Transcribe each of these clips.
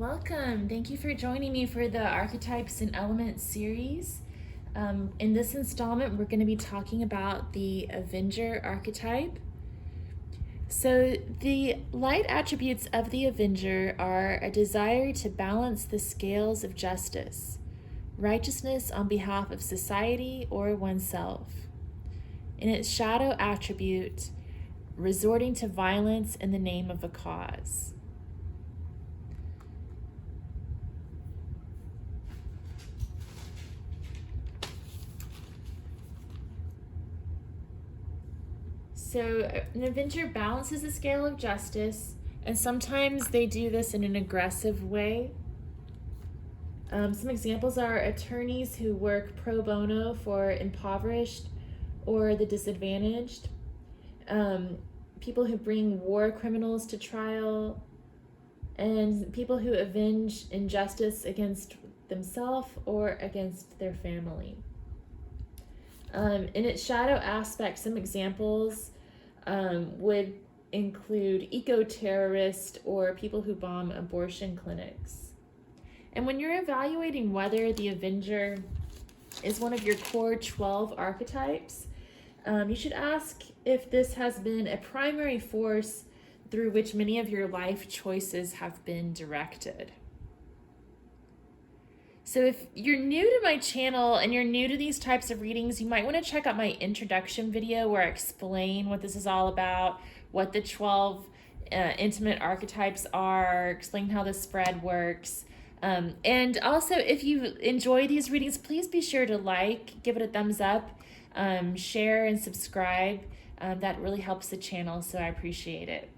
Welcome. Thank you for joining me for the Archetypes and Elements series. In this installment, we're going to be talking about the Avenger Archetype. So the light attributes of the Avenger are a desire to balance the scales of justice, righteousness on behalf of society or oneself. In its shadow attribute, resorting to violence in the name of a cause. So an Avenger balances the scale of justice, and sometimes they do this in an aggressive way. Some examples are attorneys who work pro bono for impoverished or the disadvantaged, people who bring war criminals to trial, and people who avenge injustice against themselves or against their family. In its shadow aspect, some examples would include eco-terrorists or people who bomb abortion clinics. And when you're evaluating whether the Avenger is one of your core 12 archetypes, you should ask if this has been a primary force through which many of your life choices have been directed. So if you're new to my channel and you're new to these types of readings, you might want to check out my introduction video where I explain what this is all about, what the 12 intimate archetypes are, explain how the spread works. And also, if you enjoy these readings, please be sure to like, give it a thumbs up, share and subscribe. That really helps the channel, so I appreciate it.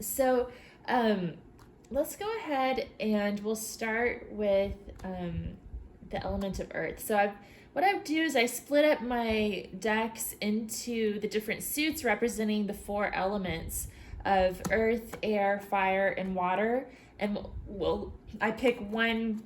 So let's go ahead and we'll start with the element of earth. So what I do is I split up my decks into the different suits representing the 4 elements of earth, air, fire, and water. And I pick one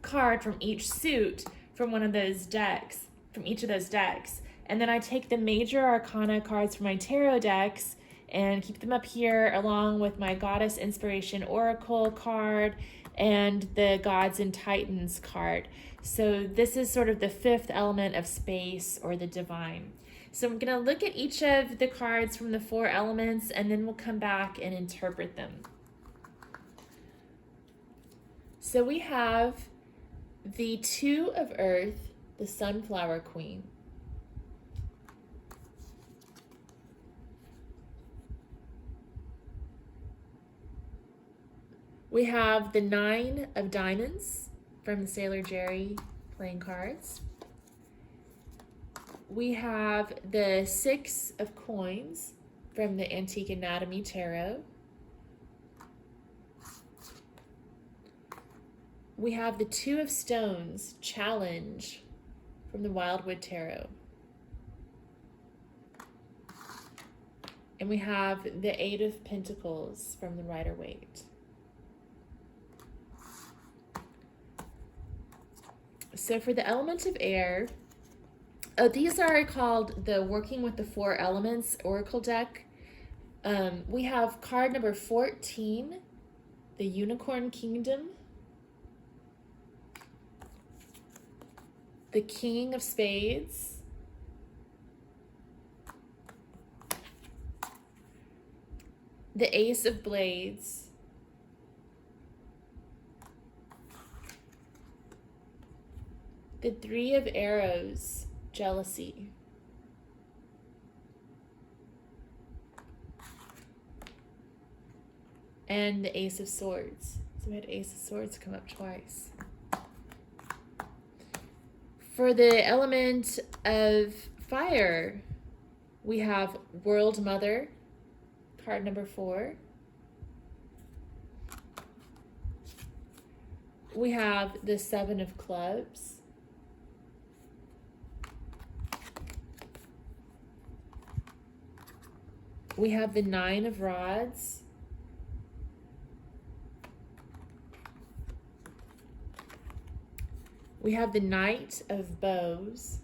card from each suit from one of those decks, from each of those decks. And then I take the major arcana cards from my tarot decks and keep them up here along with my Goddess Inspiration Oracle card and the Gods and Titans card. So this is sort of the 5th element of space or the divine. So I'm going to look at each of the cards from the 4 elements and then we'll come back and interpret them. So we have the 2 of Earth, the Sunflower Queen. We have the 9 of Diamonds from the Sailor Jerry playing cards. We have the 6 of Coins from the Antique Anatomy Tarot. We have the 2 of Stones, Challenge, from the Wildwood Tarot. And we have the 8 of Pentacles from the Rider-Waite. So for the element of air, these are called the Working with the 4 Elements Oracle deck. We have card number 14, the Unicorn Kingdom, the King of Spades, the Ace of Blades, the 3 of Arrows, Jealousy, and the Ace of Swords. So we had Ace of Swords come up twice. For the element of fire, we have World Mother, card number 4. We have the 7 of Clubs. We have the 9 of Rods. We have the Knight of Bows,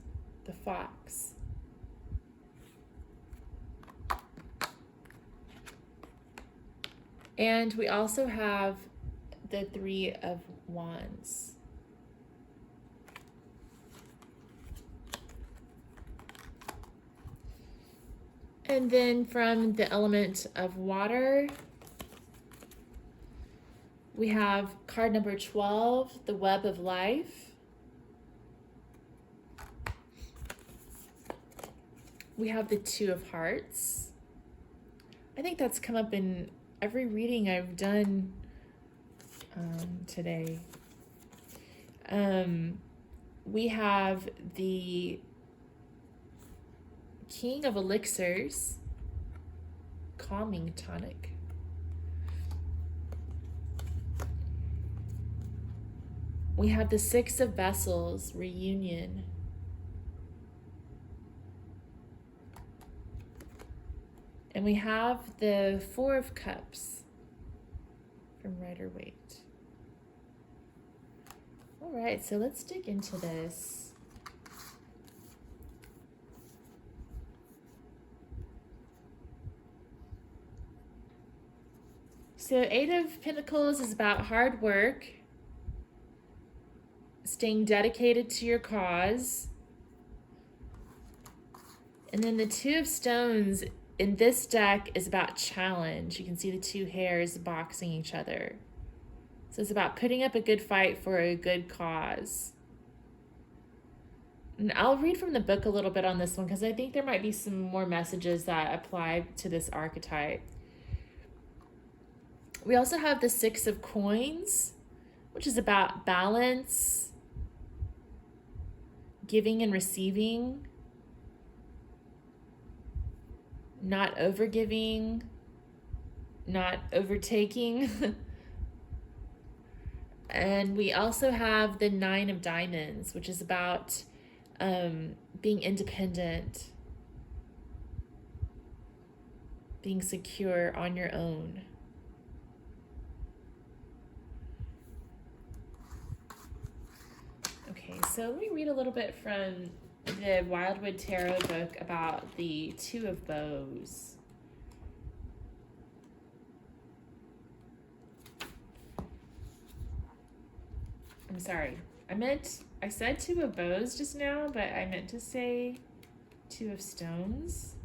the Fox. And we also have the Three of Wands. And then from the element of water, we have card number 12, the Web of Life. We have the Two of Hearts. I think that's come up in every reading I've done today. We have the King of Elixirs, Calming Tonic. We have the Six of Vessels, Reunion. And we have the Four of Cups from Rider Waite. All right, so let's dig into this. So Eight of Pentacles is about hard work, staying dedicated to your cause. And then the Two of Stones in this deck is about challenge. You can see the two hairs boxing each other. So it's about putting up a good fight for a good cause. And I'll read from the book a little bit on this one because I think there might be some more messages that apply to this archetype. We also have the Six of Coins, which is about balance, giving and receiving, not overgiving, not overtaking. And we also have the Nine of Diamonds, which is about being independent, being secure on your own. Okay, so let me read a little bit from the Wildwood Tarot book about the Two of Bows. I'm sorry. I said Two of Bows just now, but I meant to say Two of Stones.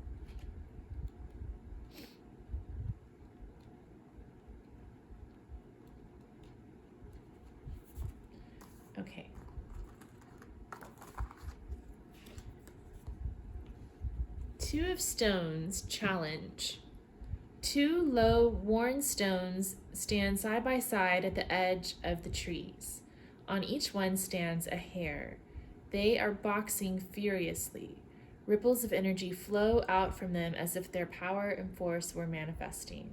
Okay. Two of Stones, challenge. Two low, worn stones stand side by side at the edge of the trees. On each one stands a hare. They are boxing furiously. Ripples of energy flow out from them as if their power and force were manifesting.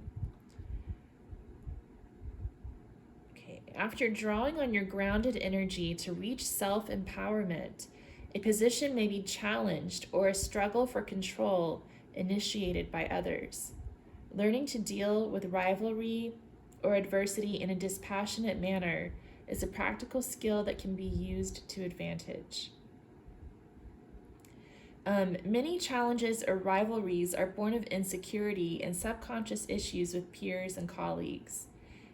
Okay, after drawing on your grounded energy to reach self-empowerment, a position may be challenged or a struggle for control initiated by others. Learning to deal with rivalry or adversity in a dispassionate manner is a practical skill that can be used to advantage. Many challenges or rivalries are born of insecurity and subconscious issues with peers and colleagues.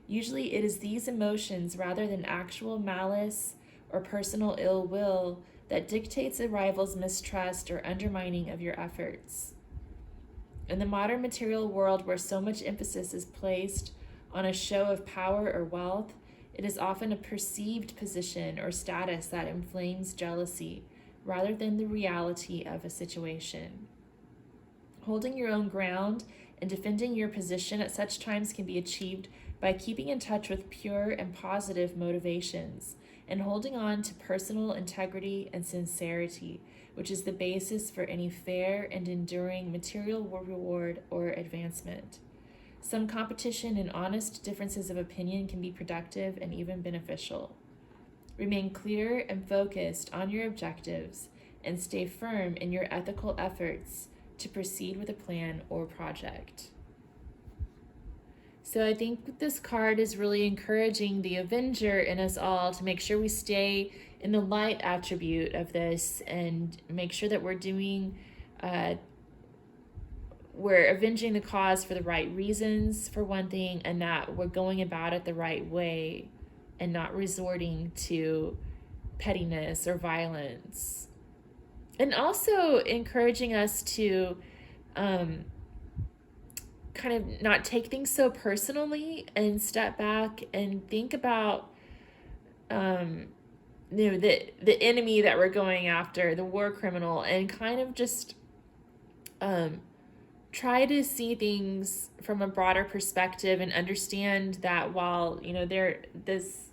Usually it is these emotions rather than actual malice or personal ill will that dictates a rival's mistrust or undermining of your efforts. In the modern material world where so much emphasis is placed on a show of power or wealth, it is often a perceived position or status that inflames jealousy rather than the reality of a situation. Holding your own ground and defending your position at such times can be achieved by keeping in touch with pure and positive motivations and holding on to personal integrity and sincerity, which is the basis for any fair and enduring material reward or advancement. Some competition and honest differences of opinion can be productive and even beneficial. Remain clear and focused on your objectives and stay firm in your ethical efforts to proceed with a plan or project. So I think this card is really encouraging the Avenger in us all to make sure we stay in the light attribute of this and make sure that we're doing we're avenging the cause for the right reasons, for one thing, and that we're going about it the right way and not resorting to pettiness or violence. And also encouraging us to kind of not take things so personally and step back and think about the enemy that we're going after, the war criminal, and kind of just try to see things from a broader perspective and understand that while, this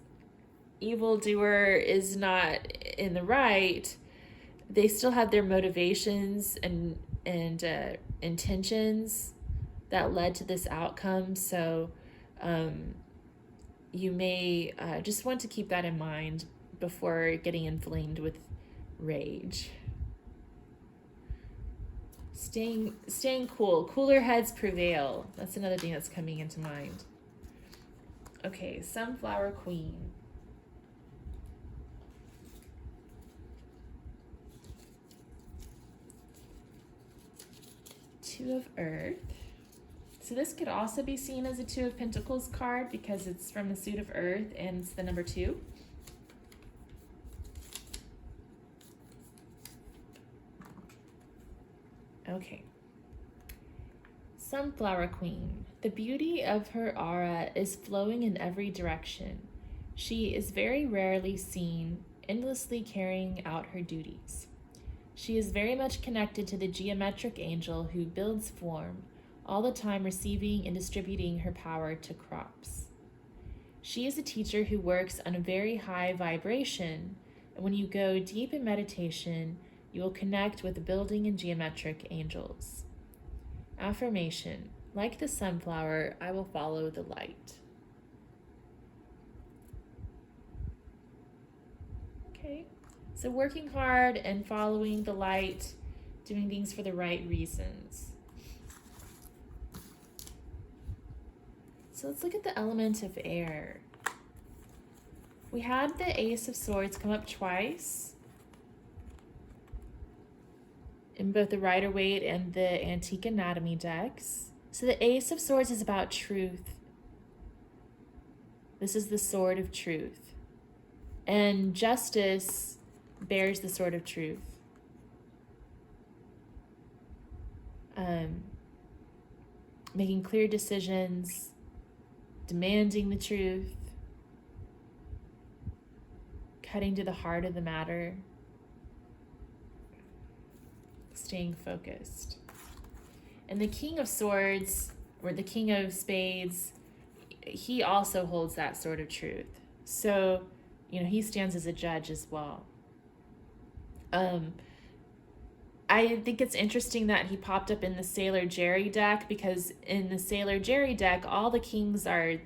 evildoer is not in the right, they still have their motivations and intentions that led to this outcome. So you may just want to keep that in mind before getting inflamed with rage. Staying cool. Cooler heads prevail. That's another thing that's coming into mind. Okay, Sunflower Queen. Two of Earth. So this could also be seen as a Two of Pentacles card because it's from the suit of Earth and it's the number 2. Okay. Sunflower Queen. The beauty of her aura is flowing in every direction. She is very rarely seen, endlessly carrying out her duties. She is very much connected to the geometric angel who builds form, all the time receiving and distributing her power to crops. She is a teacher who works on a very high vibration, and when you go deep in meditation, you will connect with the building and geometric angels. Affirmation: like the sunflower, I will follow the light. Okay, so working hard and following the light, doing things for the right reasons. So let's look at the element of air. We had the Ace of Swords come up twice in both the Rider-Waite and the Antique Anatomy decks. So the Ace of Swords is about truth. This is the sword of truth. And justice bears the sword of truth. Making clear decisions, demanding the truth, cutting to the heart of the matter, staying focused. And the King of Swords, or the King of Spades, he also holds that sword of truth. So, he stands as a judge as well. I think it's interesting that he popped up in the Sailor Jerry deck, because in the Sailor Jerry deck, all the kings are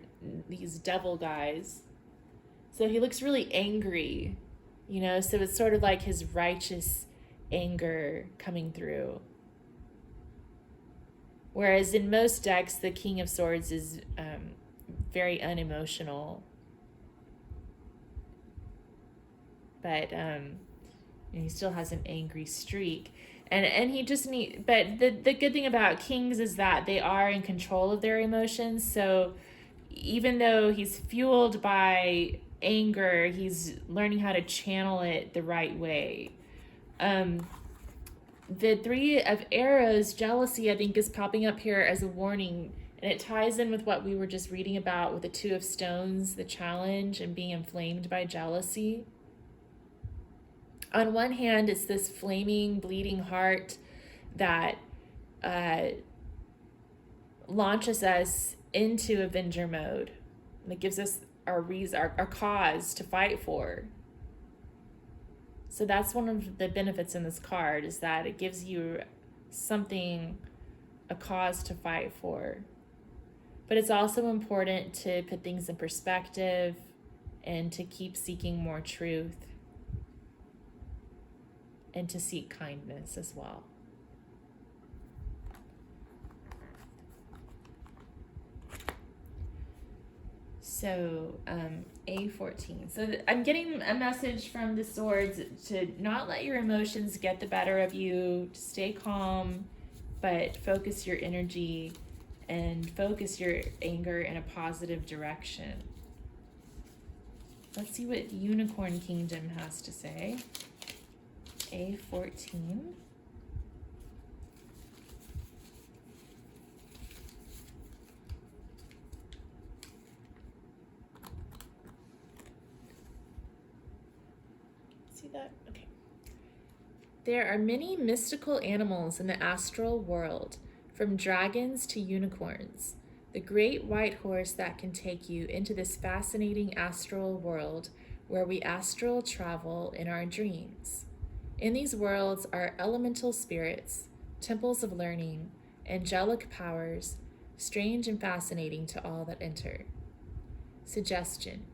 these devil guys. So he looks really angry, so it's sort of like his righteous anger coming through. Whereas in most decks, the King of Swords is very unemotional. But he still has an angry streak. And he just but the good thing about kings is that they are in control of their emotions. So even though he's fueled by anger, he's learning how to channel it the right way. The Three of Arrows, jealousy, I think, is popping up here as a warning. And it ties in with what we were just reading about with the Two of Stones, the challenge, and being inflamed by jealousy. On one hand, it's this flaming, bleeding heart that launches us into Avenger mode. That gives us our cause to fight for. So that's one of the benefits in this card, is that it gives you something, a cause to fight for. But it's also important to put things in perspective and to keep seeking more truth. And to seek kindness as well. So, A14. So I'm getting a message from the swords to not let your emotions get the better of you, to stay calm, but focus your energy and focus your anger in a positive direction. Let's see what Unicorn Kingdom has to say. A14. See that? Okay. There are many mystical animals in the astral world, from dragons to unicorns. The great white horse that can take you into this fascinating astral world where we astral travel in our dreams. In these worlds are elemental spirits, temples of learning, angelic powers, strange and fascinating to all that enter. Suggestion.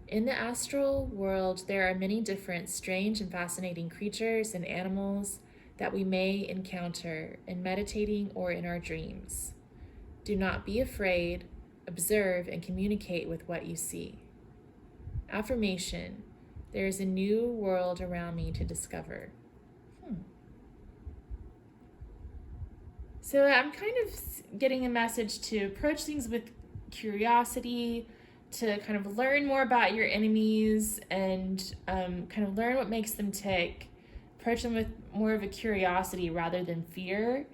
In the astral world, there are many different strange and fascinating creatures and animals that we may encounter in meditating or in our dreams. Do not be afraid, observe, and communicate with what you see. Affirmation. There is a new world around me to discover. So I'm kind of getting a message to approach things with curiosity, to kind of learn more about your enemies and kind of learn what makes them tick. Approach them with more of a curiosity rather than fear.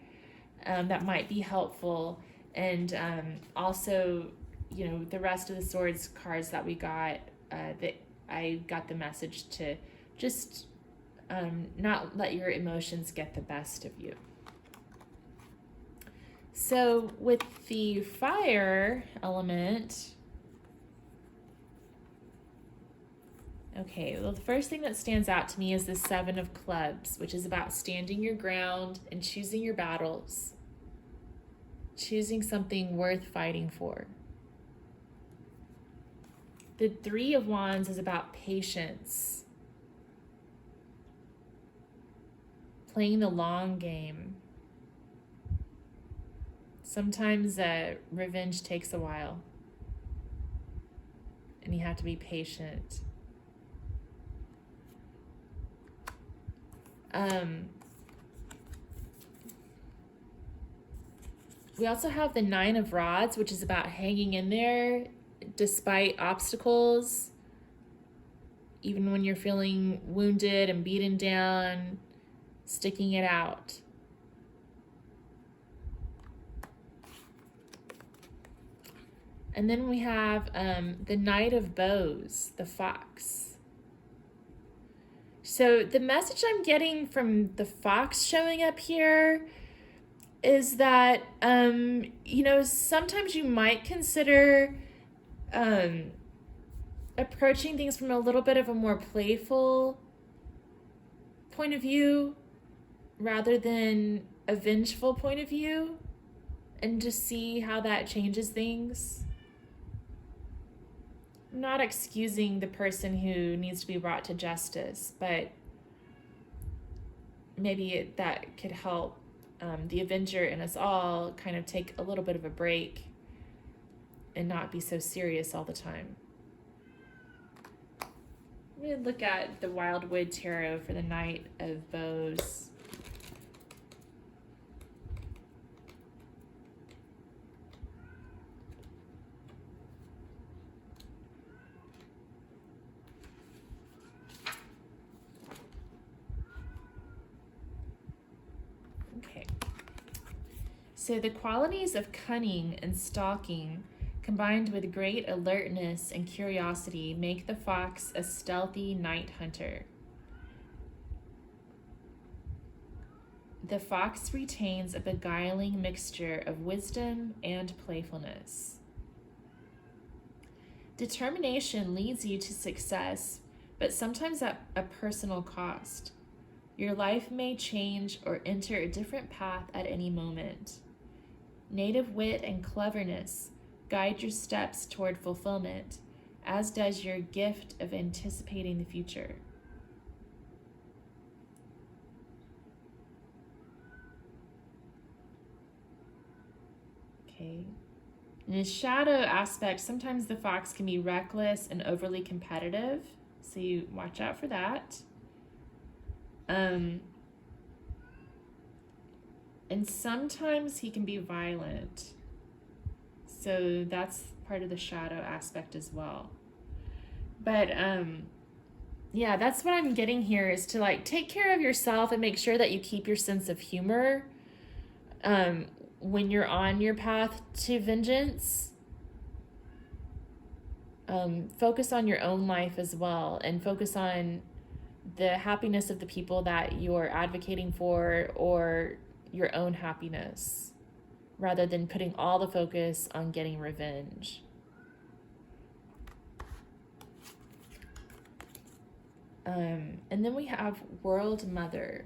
That might be helpful. And also, you know, the rest of the swords cards that we got, that I got the message to just not let your emotions get the best of you. So with the fire element, okay, well, the first thing that stands out to me is the 7 of Clubs, which is about standing your ground and choosing your battles, choosing something worth fighting for. The 3 of Wands is about patience, playing the long game. Sometimes revenge takes a while, and you have to be patient. We also have the 9 of Rods, which is about hanging in there despite obstacles, even when you're feeling wounded and beaten down, sticking it out. And then we have the Knight of Bows, the Fox. So the message I'm getting from the fox showing up here is that, you know, sometimes you might consider approaching things from a little bit of a more playful point of view rather than a vengeful point of view, and just see how that changes things. I'm not excusing the person who needs to be brought to justice, but maybe that could help the Avenger and us all kind of take a little bit of a break and not be so serious all the time. I'm going to look at the Waite Tarot for the Knight of Bows. Okay. So the qualities of cunning and stalking combined with great alertness and curiosity make the fox a stealthy night hunter. The fox retains a beguiling mixture of wisdom and playfulness. Determination leads you to success, but sometimes at a personal cost. Your life may change or enter a different path at any moment. Native wit and cleverness guide your steps toward fulfillment, as does your gift of anticipating the future. Okay. In a shadow aspect, sometimes the fox can be reckless and overly competitive, so you watch out for that. And sometimes he can be violent. So that's part of the shadow aspect as well. But yeah, that's what I'm getting here, is to like take care of yourself and make sure that you keep your sense of humor when you're on your path to vengeance. Focus on your own life as well, and focus on the happiness of the people that you're advocating for, or your own happiness, rather than putting all the focus on getting revenge. And then we have World Mother.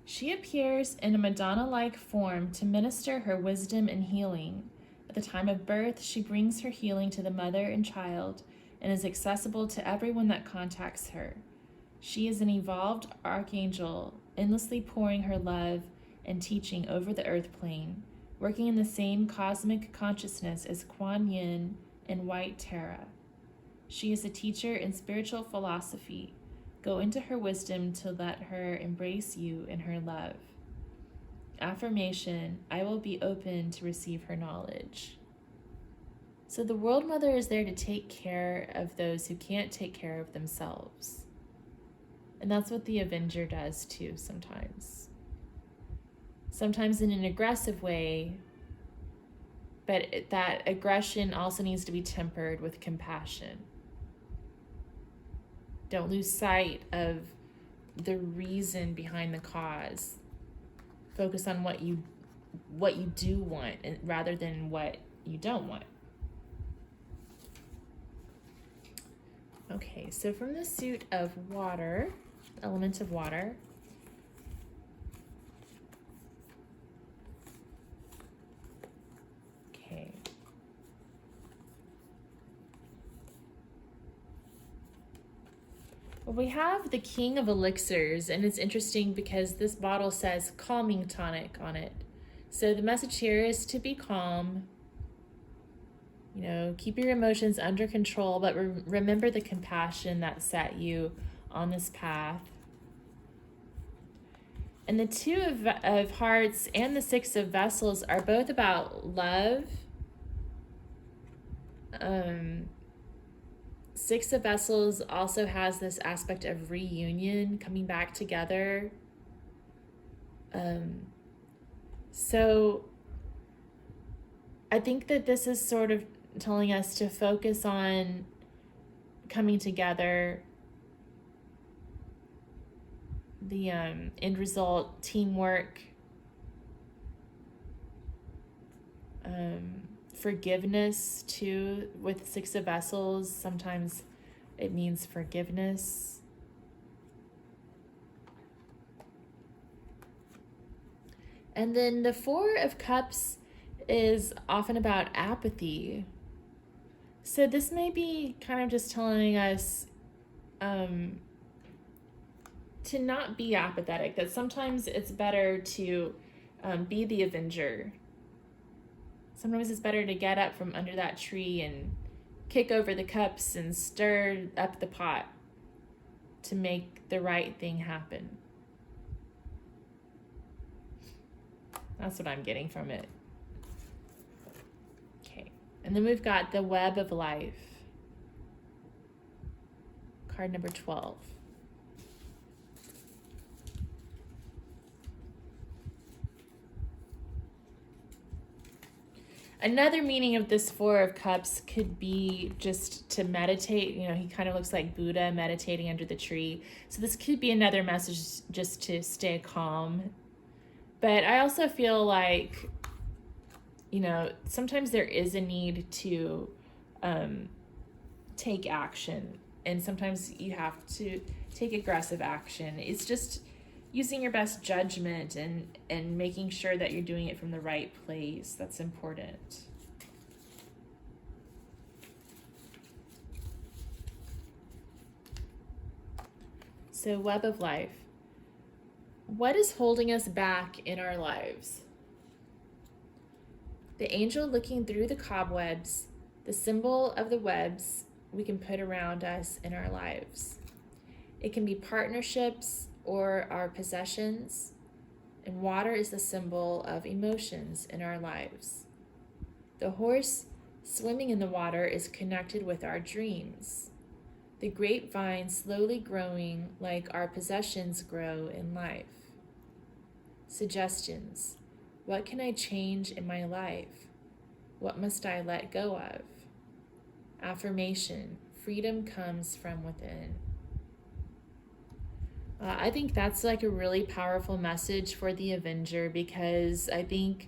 She appears in a Madonna-like form to minister her wisdom and healing. At the time of birth, she brings her healing to the mother and child and is accessible to everyone that contacts her. She is an evolved archangel, endlessly pouring her love and teaching over the earth plane, working in the same cosmic consciousness as Kuan Yin and Waite Tarot. She is a teacher in spiritual philosophy. Go into her wisdom to let her embrace you in her love. Affirmation, I will be open to receive her knowledge. So the World Mother is there to take care of those who can't take care of themselves. And that's what the Avenger does too sometimes. Sometimes in an aggressive way, but that aggression also needs to be tempered with compassion. Don't lose sight of the reason behind the cause. Focus on what you do want, rather than what you don't want. Okay, so from the suit of water, element of water, okay. Well, we have the King of Elixirs, and it's interesting because this bottle says calming tonic on it. So the message here is to be calm. You know, keep your emotions under control, but remember the compassion that set you on this path. And the Two of Hearts and the Six of Vessels are both about love. Six of Vessels also has this aspect of reunion, coming back together. So I think that this is sort of telling us to focus on coming together, the end result, teamwork, forgiveness too. With Six of Vessels, sometimes it means forgiveness. And then the Four of Cups is often about apathy. So this may be kind of just telling us to not be apathetic, that sometimes it's better to be the Avenger. Sometimes it's better to get up from under that tree and kick over the cups and stir up the pot to make the right thing happen. That's what I'm getting from it. Okay, and then we've got the Web of Life. Card number 12. Another meaning of this Four of Cups could be just to meditate. You know, he kind of looks like Buddha meditating under the tree. So this could be another message just to stay calm. But I also feel like, you know, sometimes there is a need to take action. And sometimes you have to take aggressive action. It's just using your best judgment and making sure that you're doing it from the right place. That's important. So, web of life. What is holding us back in our lives? The angel looking through the cobwebs, the symbol of the webs we can put around us in our lives. It can be partnerships or our possessions, and water is the symbol of emotions in our lives. The horse swimming in the water is connected with our dreams. The grapevine slowly growing like our possessions grow in life. Suggestions. What can I change in my life? What must I let go of? Affirmation. Freedom comes from within. I think that's like a really powerful message for the Avenger, because I think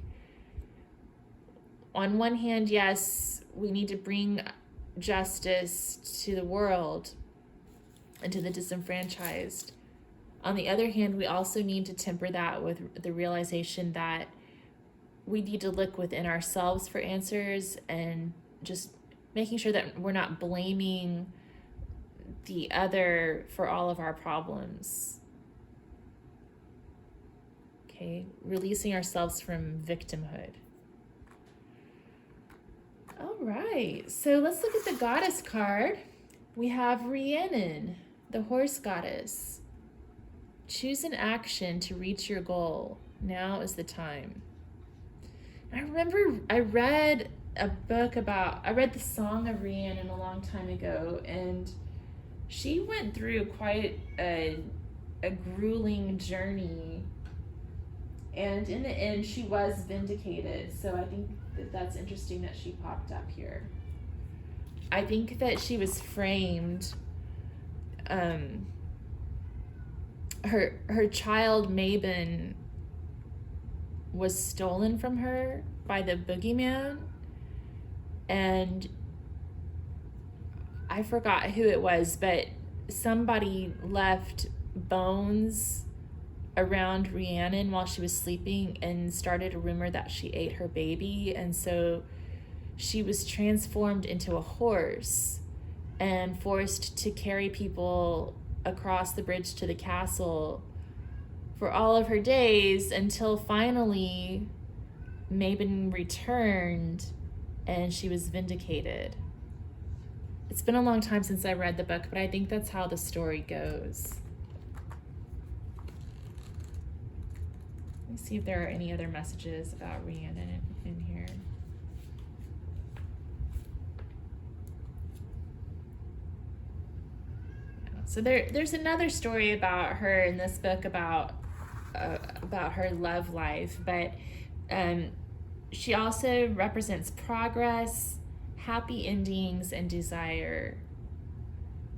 on one hand, yes, we need to bring justice to the world and to the disenfranchised. On the other hand, we also need to temper that with the realization that we need to look within ourselves for answers, and just making sure that we're not blaming the other for all of our problems. Okay, releasing ourselves from victimhood. All right, so let's look at the goddess card. We have Rhiannon, the horse goddess. Choose an action to reach your goal. Now is the time. I remember I read the Song of Rhiannon a long time ago, and she went through quite a grueling journey, and in the end she was vindicated. So I think that's interesting that she popped up here. I think that she was framed, her child Mabon was stolen from her by the boogeyman, and I forgot who it was, but somebody left bones around Rhiannon while she was sleeping and started a rumor that she ate her baby, and so she was transformed into a horse and forced to carry people across the bridge to the castle for all of her days, until finally Mabon returned and she was vindicated. It's been a long time since I read the book, but I think that's how the story goes. Let me see if there are any other messages about Rhiannon in here. So there's another story about her in this book about her love life, but she also represents progress, happy endings, and desire.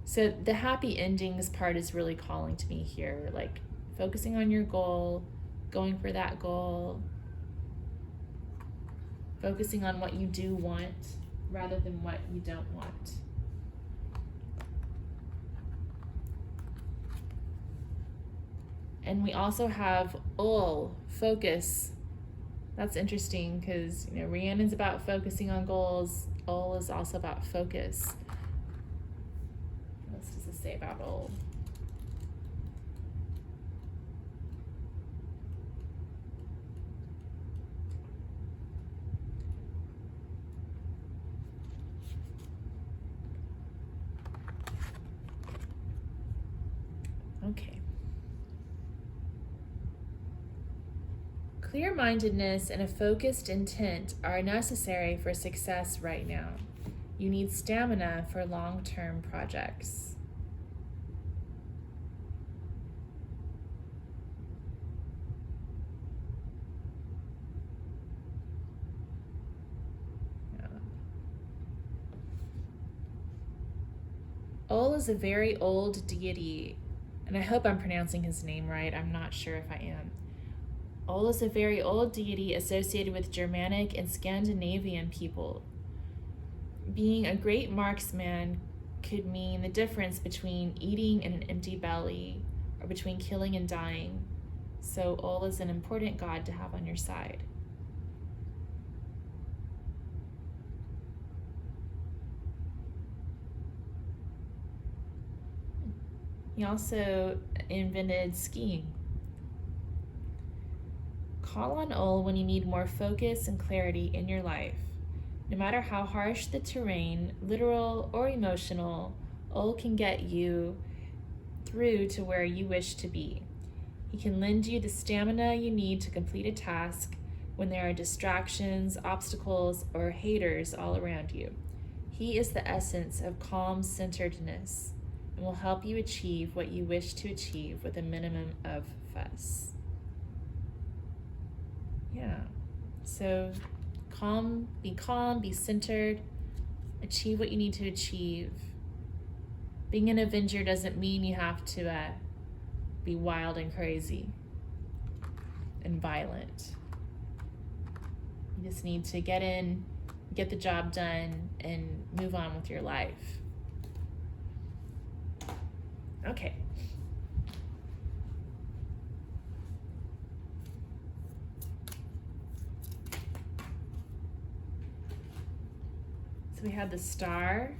So the happy endings part is really calling to me here, like focusing on your goal, going for that goal, focusing on what you do want rather than what you don't want. And we also have focus. That's interesting because, Rhiannon's about focusing on goals. Is also about focus. What else does it say about Ol? Okay. Clear-mindedness and a focused intent are necessary for success right now. You need stamina for long-term projects. Ol is a very old deity, and I hope I'm pronouncing his name right. I'm not sure if I am. Ol is a very old deity associated with Germanic and Scandinavian people. Being a great marksman could mean the difference between eating and an empty belly, or between killing and dying. So Ol is an important god to have on your side. He also invented skiing. Call on Ol when you need more focus and clarity in your life. No matter how harsh the terrain, literal or emotional, Ol can get you through to where you wish to be. He can lend you the stamina you need to complete a task when there are distractions, obstacles, or haters all around you. He is the essence of calm centeredness and will help you achieve what you wish to achieve with a minimum of fuss. Yeah, so calm, be centered, achieve what you need to achieve. Being an Avenger doesn't mean you have to be wild and crazy and violent. You just need to get in, get the job done, and move on with your life. Okay. So we had the star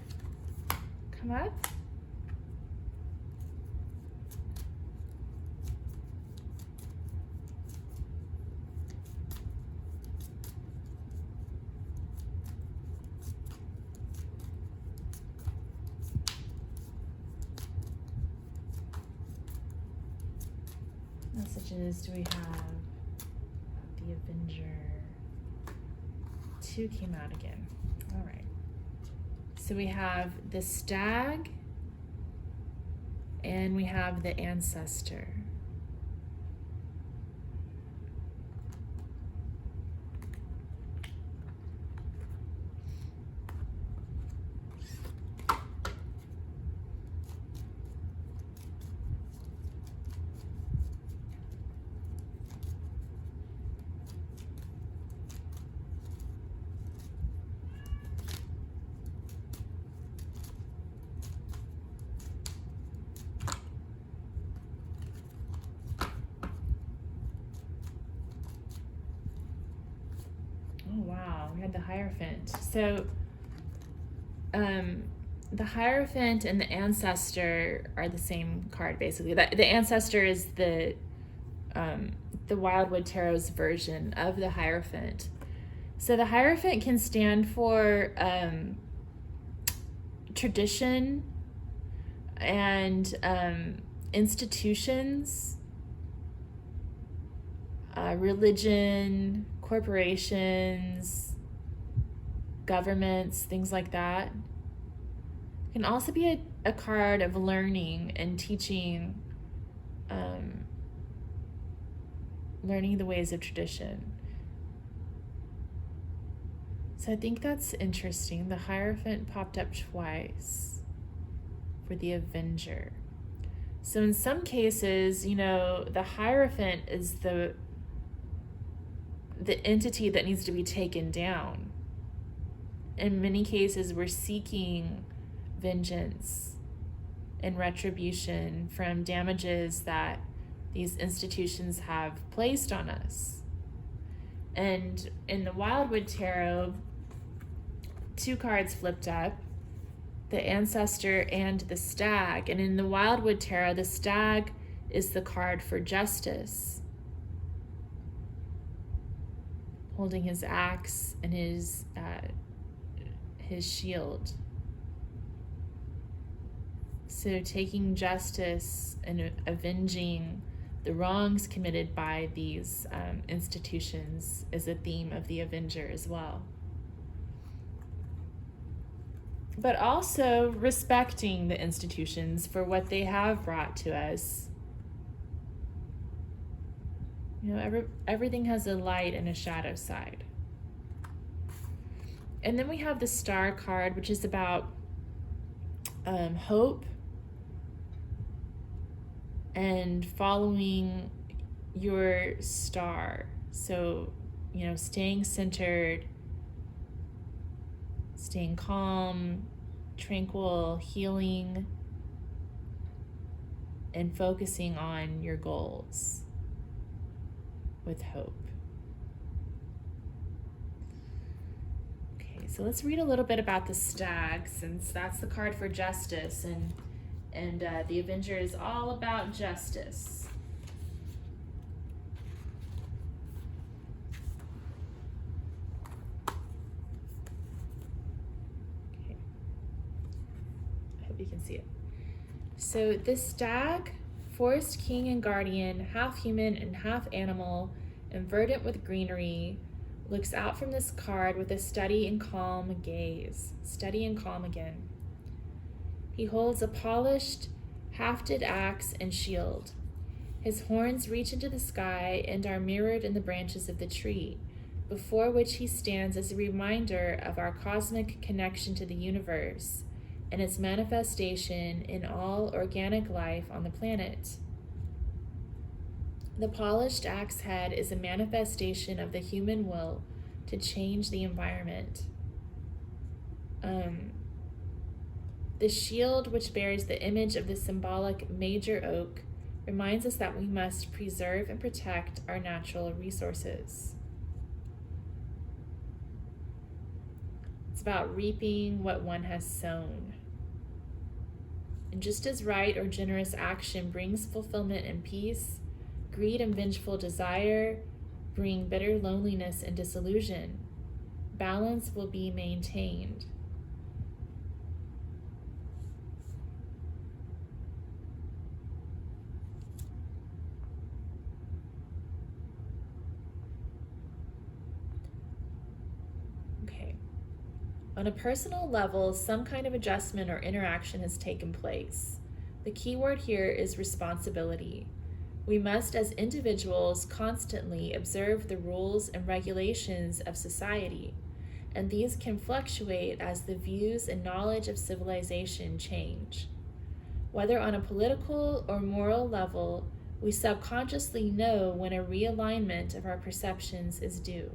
come up. Messages do we have? The Avenger. 2 came out again. All right. So we have the stag and we have the ancestor. Oh, wow, we had the Hierophant. So, the Hierophant and the Ancestor are the same card, basically. The Ancestor is the Wildwood Tarot's version of the Hierophant. So the Hierophant can stand for tradition and institutions, religion, corporations, governments, things like that. It can also be a card of learning and teaching, learning the ways of tradition. So I think that's interesting. The Hierophant popped up twice for the Avenger. So in some cases, you know, the Hierophant is the entity that needs to be taken down. In many cases, we're seeking vengeance and retribution from damages that these institutions have placed on us. And in the Wildwood Tarot, 2 cards flipped up, the Ancestor and the Stag. And in the Wildwood Tarot, the Stag is the card for justice, holding his axe and his shield. So taking justice and avenging the wrongs committed by these institutions is a theme of the Avenger as well. But also respecting the institutions for what they have brought to us. You know, everything has a light and a shadow side. And then we have the Star card, which is about hope and following your star. So, you know, staying centered, staying calm, tranquil, healing, and focusing on your goals with hope. Okay, so let's read a little bit about the Stag, since that's the card for justice, and And the Avenger is all about justice. Okay. I hope you can see it. So this stag, forest king and guardian, half human and half animal, and verdant with greenery, looks out from this card with a steady and calm gaze. Steady and calm again. He holds a polished, hafted axe and shield. His horns reach into the sky and are mirrored in the branches of the tree, before which he stands as a reminder of our cosmic connection to the universe and its manifestation in all organic life on the planet. The polished axe head is a manifestation of the human will to change the environment. The shield, which bears the image of the symbolic major oak, reminds us that we must preserve and protect our natural resources. It's about reaping what one has sown. And just as right or generous action brings fulfillment and peace, greed and vengeful desire bring bitter loneliness and disillusion. Balance will be maintained. Okay. On a personal level, some kind of adjustment or interaction has taken place. The key word here is responsibility. We must, as individuals, constantly observe the rules and regulations of society, and these can fluctuate as the views and knowledge of civilization change. Whether on a political or moral level, we subconsciously know when a realignment of our perceptions is due.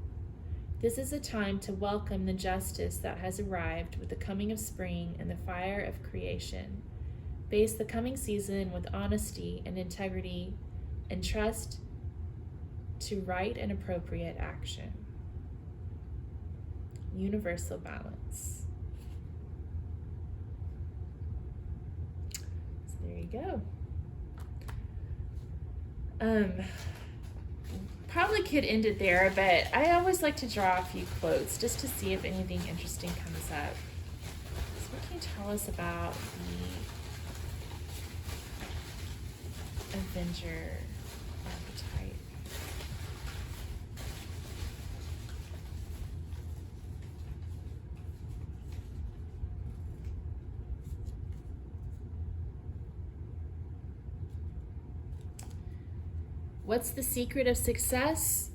This is a time to welcome the justice that has arrived with the coming of spring and the fire of creation. Face the coming season with honesty and integrity, and trust to right and appropriate action. Universal balance. So there you go. Probably could end it there, but I always like to draw a few quotes just to see if anything interesting comes up. So what can you tell us about the Avenger Archetype? What's the secret of success?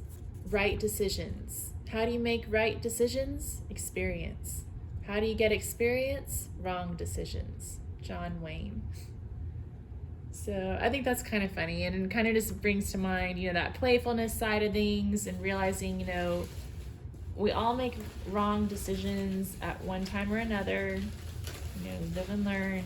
Right decisions. How do you make right decisions? Experience. How do you get experience? Wrong decisions. John Wayne. So I think that's kind of funny, and it kind of just brings to mind, that playfulness side of things, and realizing, we all make wrong decisions at one time or another. Live and learn.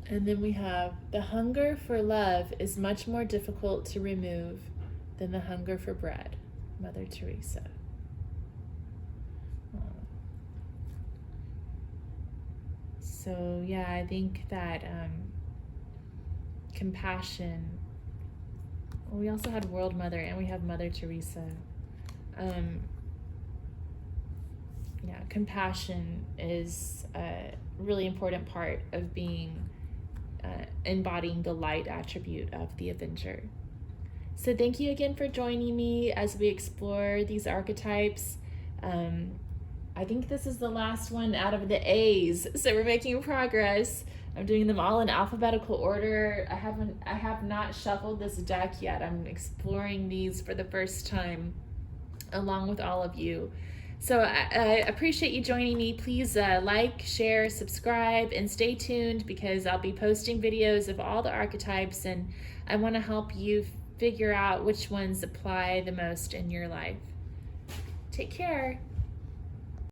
And then we have, the hunger for love is much more difficult to remove than the hunger for bread. Mother Teresa. So yeah, I think that compassion, we also had World Mother and we have Mother Teresa. Compassion is a really important part of being embodying the light attribute of the Avenger. So thank you again for joining me as we explore these archetypes. I think this is the last one out of the A's, so we're making progress. I'm doing them all in alphabetical order. I have not shuffled this deck yet. I'm exploring these for the first time along with all of you. So I appreciate you joining me. Please like, share, subscribe, and stay tuned because I'll be posting videos of all the archetypes, and I want to help you figure out which ones apply the most in your life. Take care.